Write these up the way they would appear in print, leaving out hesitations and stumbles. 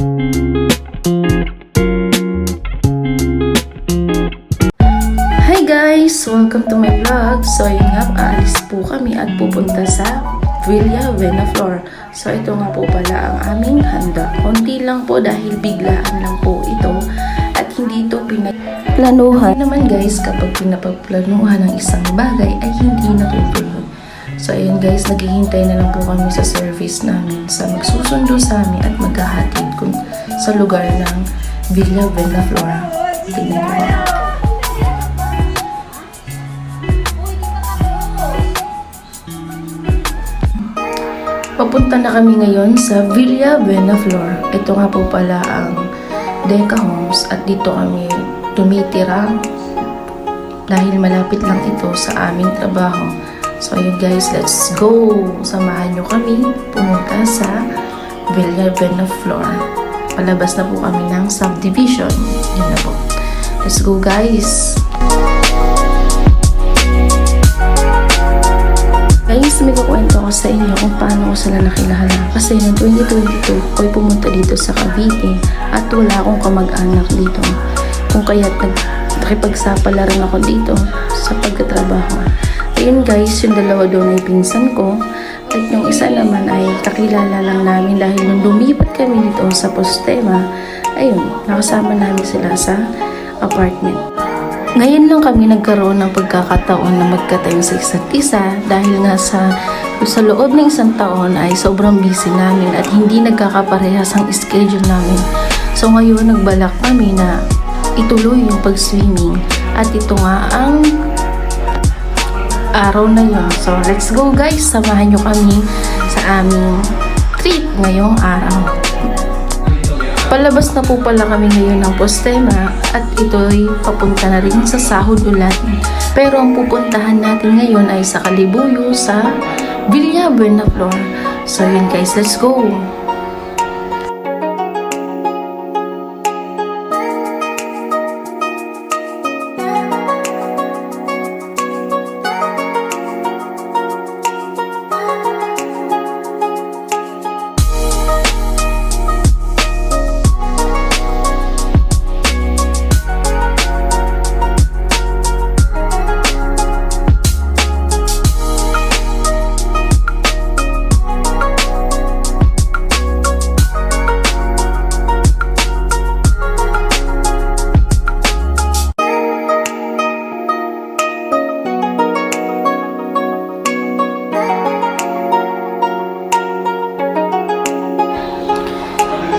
Hi guys! Welcome to my vlog. So yun nga, aalis po kami at pupunta sa Villa Venaflor. So ito nga po pala ang aming handa. Konti lang po dahil biglaan lang po ito at hindi ito pinagplanuhan. Naman guys, kapag pinapagplanuhan ng isang bagay ay hindi natutuloy. So ayun guys, naghihintay na lang po kami sa service namin sa magsusundo sa amin at maghahatid sa lugar ng Villa Venaflor. Tingnan nyo. Papunta na kami ngayon sa Villa Venaflor. Ito nga po pala ang Deca Homes at dito kami tumitira dahil malapit lang ito sa aming trabaho. So ayun guys, let's go! Samahan nyo kami pumunta sa Villa Venaflor. Palabas na po kami ng subdivision. Yun na po. Let's go guys! Guys, may kukwento ko sa inyo kung paano ko sila nakilala. Kasi noong 2022, ako'y pumunta dito sa Cavite at wala akong kamag-anak dito. Kung kaya't nakipagsapalaran ako dito sa pagkatrabaho. Ayun guys, yung dalawa doon ay pinsan ko. At yung isa naman ay kakilala lang namin dahil nung lumipat kami dito sa Postema, ayun, nakasama namin sila sa apartment. Ngayon lang kami nagkaroon ng pagkakataon na magkatayo sa isa't isa dahil nga sa loob ng isang taon ay sobrang busy namin at hindi nagkakaparehas ang schedule namin. So ngayon nagbalak kami na ituloy yung pag-swimming at ito nga ang araw na yun. So let's go guys, samahan nyo kami sa aming trip ngayong araw. Palabas na po pala kami ngayon ng Postema at ito'y papunta na rin sa Sahod Ulan. Pero ang pupuntahan natin ngayon ay sa Kalibuyo sa Villa Venaflor. So yun guys, let's go!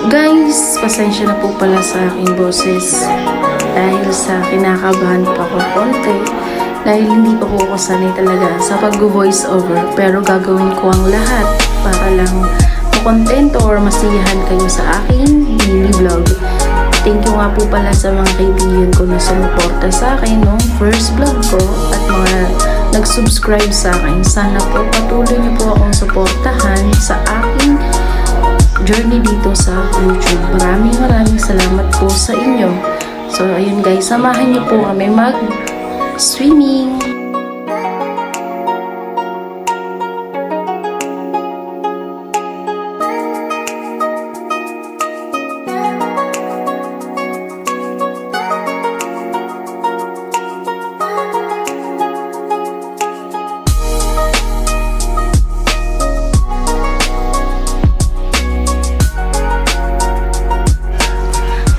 Guys, pasensya na po pala sa aking boses dahil sa kinakabahan pa ko konti dahil hindi pa po ako sanay talaga sa pag-voice over, pero gagawin ko ang lahat para lang makontento or masiyahan kayo sa aking mini vlog. Thank you nga po pala sa mga kaibigan ko na sumuporta sa akin nung first vlog ko at mga nag-subscribe sa akin. Sana po patuloy niyo po akong suportahan sa aking journey dito sa YouTube. Maraming salamat po sa inyo. So ayun guys, samahan niyo po kami mag-swimming.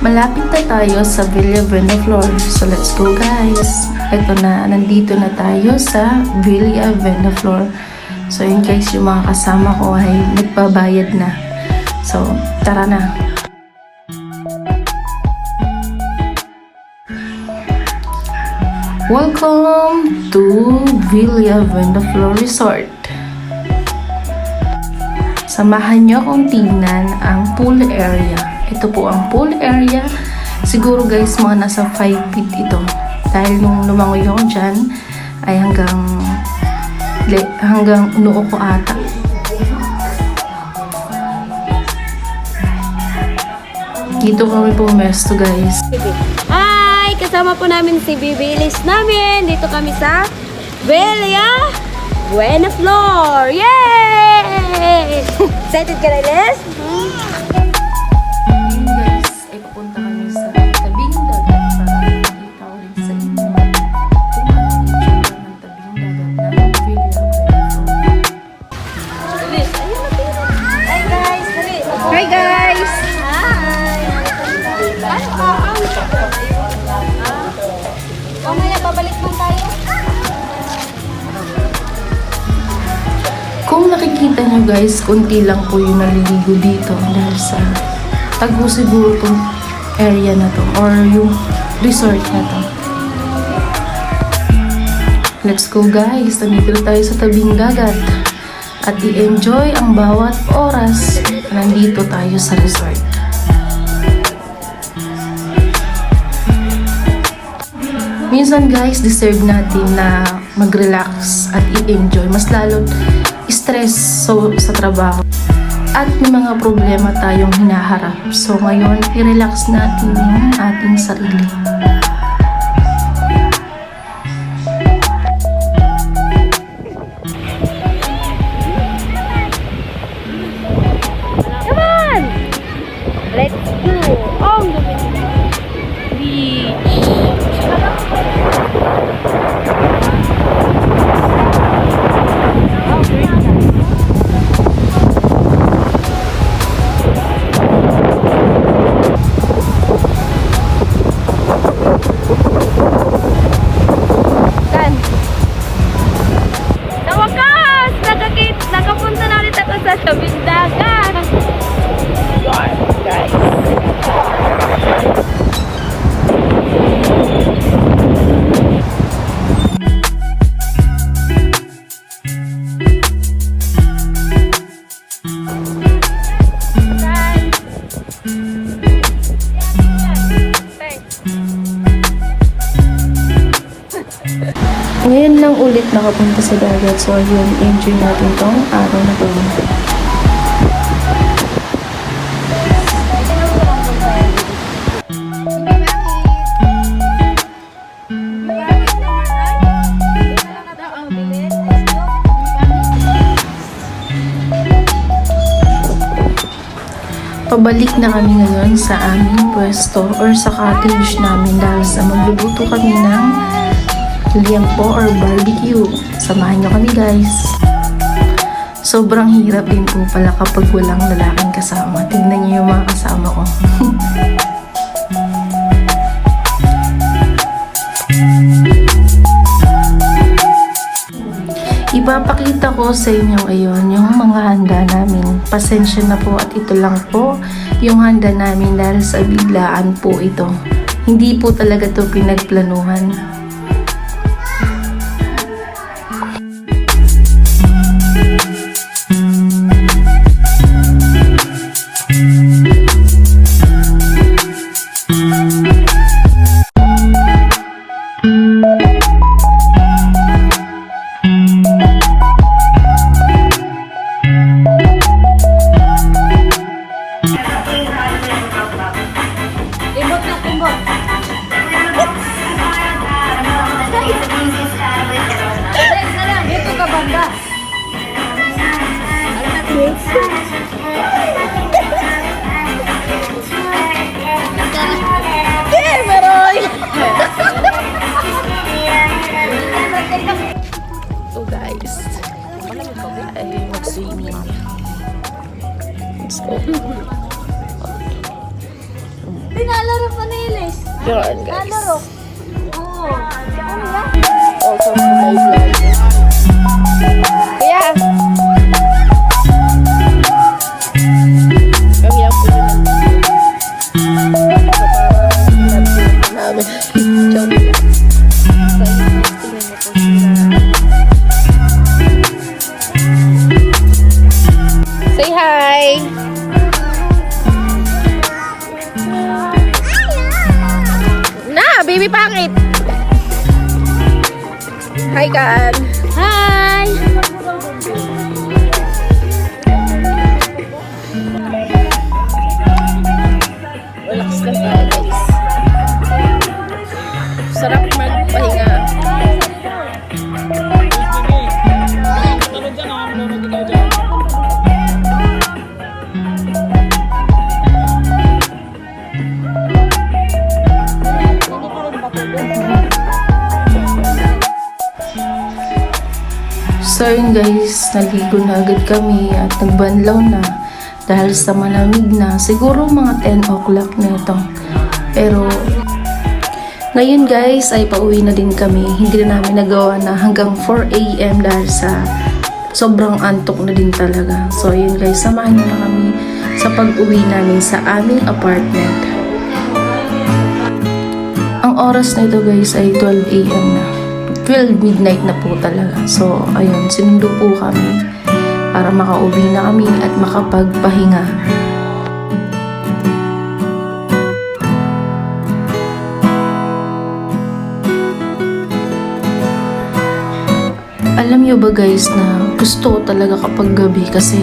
Malapit na tayo sa Villa Venaflor. So let's go guys. Ito na, nandito na tayo sa Villa Venaflor. So yun guys, yung mga kasama ko ay nagbabayad na. So tara na. Welcome to Villa Venaflor Resort. Samahan nyo akong tingnan ang pool area. Ito po ang pool area. Siguro guys, mga nasa 5 feet ito. Dahil nung lumangoy ako dyan, ay hanggang noo ko ata. Dito kami pumesto guys. Hi! Kasama po namin si Bibilis namin. Dito kami sa Villa Venaflor. Yay! Excited ka na, Les? Mamaya babalik man tayo. Kung nakikita nyo guys, konti lang po yung naliligo dito dahil sa tago siguro tong area na to or yung resort na to. Let's go guys, nandito tayo sa tabing dagat at i-enjoy ang bawat oras na nandito tayo sa resort. Minsan guys, deserve natin na mag-relax at i-enjoy. Mas lalo stress sa trabaho. At may mga problema tayong hinaharap. So ngayon, i-relax natin yung ating sarili. Come on! Let's go! On the beach! Sa wakas! Nakapunta na ulit ako sa tabing dagat! Ngayon lang ulit nakapunta sa dagat. So ayun, enjoy natin tong araw na to. Pabalik na kami ngayon sa aming pwesto or sa cottage namin dahil sa magluluto kami ng liempo or barbecue. Samahan nyo kami guys. Sobrang hirap din po pala kapag walang lalaking kasama. Tingnan nyo yung mga kasama ko. Ipapakita ko sa inyo ngayon yung mga handa namin. Pasensya na po at ito lang po yung handa namin dahil sa biglaan po ito. Hindi po talaga to pinagplanuhan. Timbot na, timbot! Dito ka banda! So guys, ay mag-swimming. Let's go. Pinalaro pa nilis! Yun guys. Nalaro! Oo! Ano yan? Also for my vlog. Kaya! Kami lang po yun. So parang nag-film namin. Joke lang. So tingnan niyo po sila. Say hi! Na! Baby pangit! Hi, Kaan! Hi! Relax lang tayo, guys. Sarap magpahinga. So yun guys, naligo na agad kami at nagbanlaw na dahil sa malamig na. Siguro mga 10 o'clock na ito. Pero ngayon guys ay pauwi na din kami. Hindi na namin nagawa na hanggang 4 AM dahil sa sobrang antok na din talaga. So ayun guys, samahan niyo na kami sa pag-uwi namin sa aming apartment. Ang oras na ito guys ay 12 AM na. 12 midnight na po talaga. So ayun, sinundo po kami para makauwi na kami at makapagpahinga. Alam niyo ba guys na gusto ko talaga kapag gabi kasi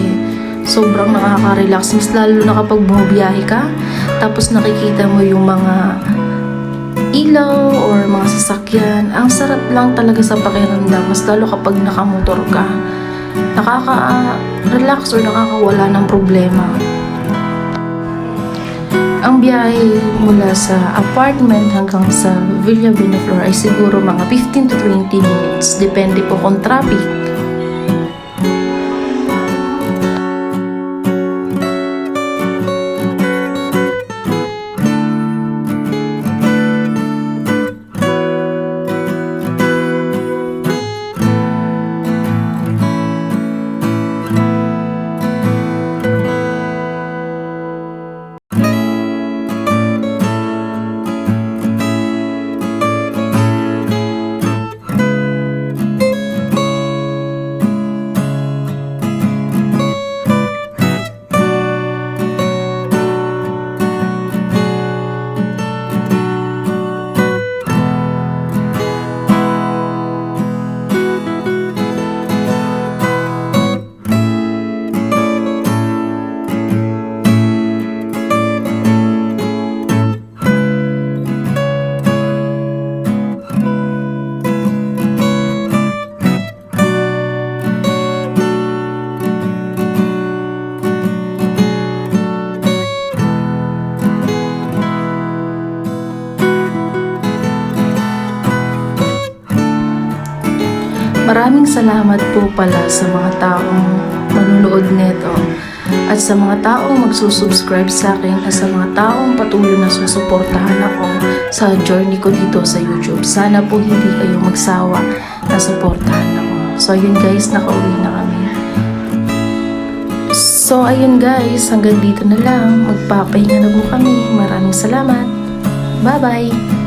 sobrang nakaka-relax. Mas lalo na kapag bumibiyahe ka, tapos nakikita mo yung mga ilaw or mga sasakyan. Ang sarap lang talaga sa pakiramdam. Mas lalo kapag nakamotor ka. Nakaka-relax or nakakawala ng problema. Ang biyahe mula sa apartment hanggang sa Villa Benaflor ay siguro mga 15 to 20 minutes. Depende po kung traffic. Maraming salamat po pala sa mga taong manunood nito at sa mga taong magsusubscribe sa akin at sa mga taong patuloy na susuportahan ako sa journey ko dito sa YouTube. Sana po hindi kayo magsawa na suportahan ako. So ayun guys, nakauwi na kami. So ayun guys, hanggang dito na lang. Magpapahinga na po kami. Maraming salamat. Bye bye!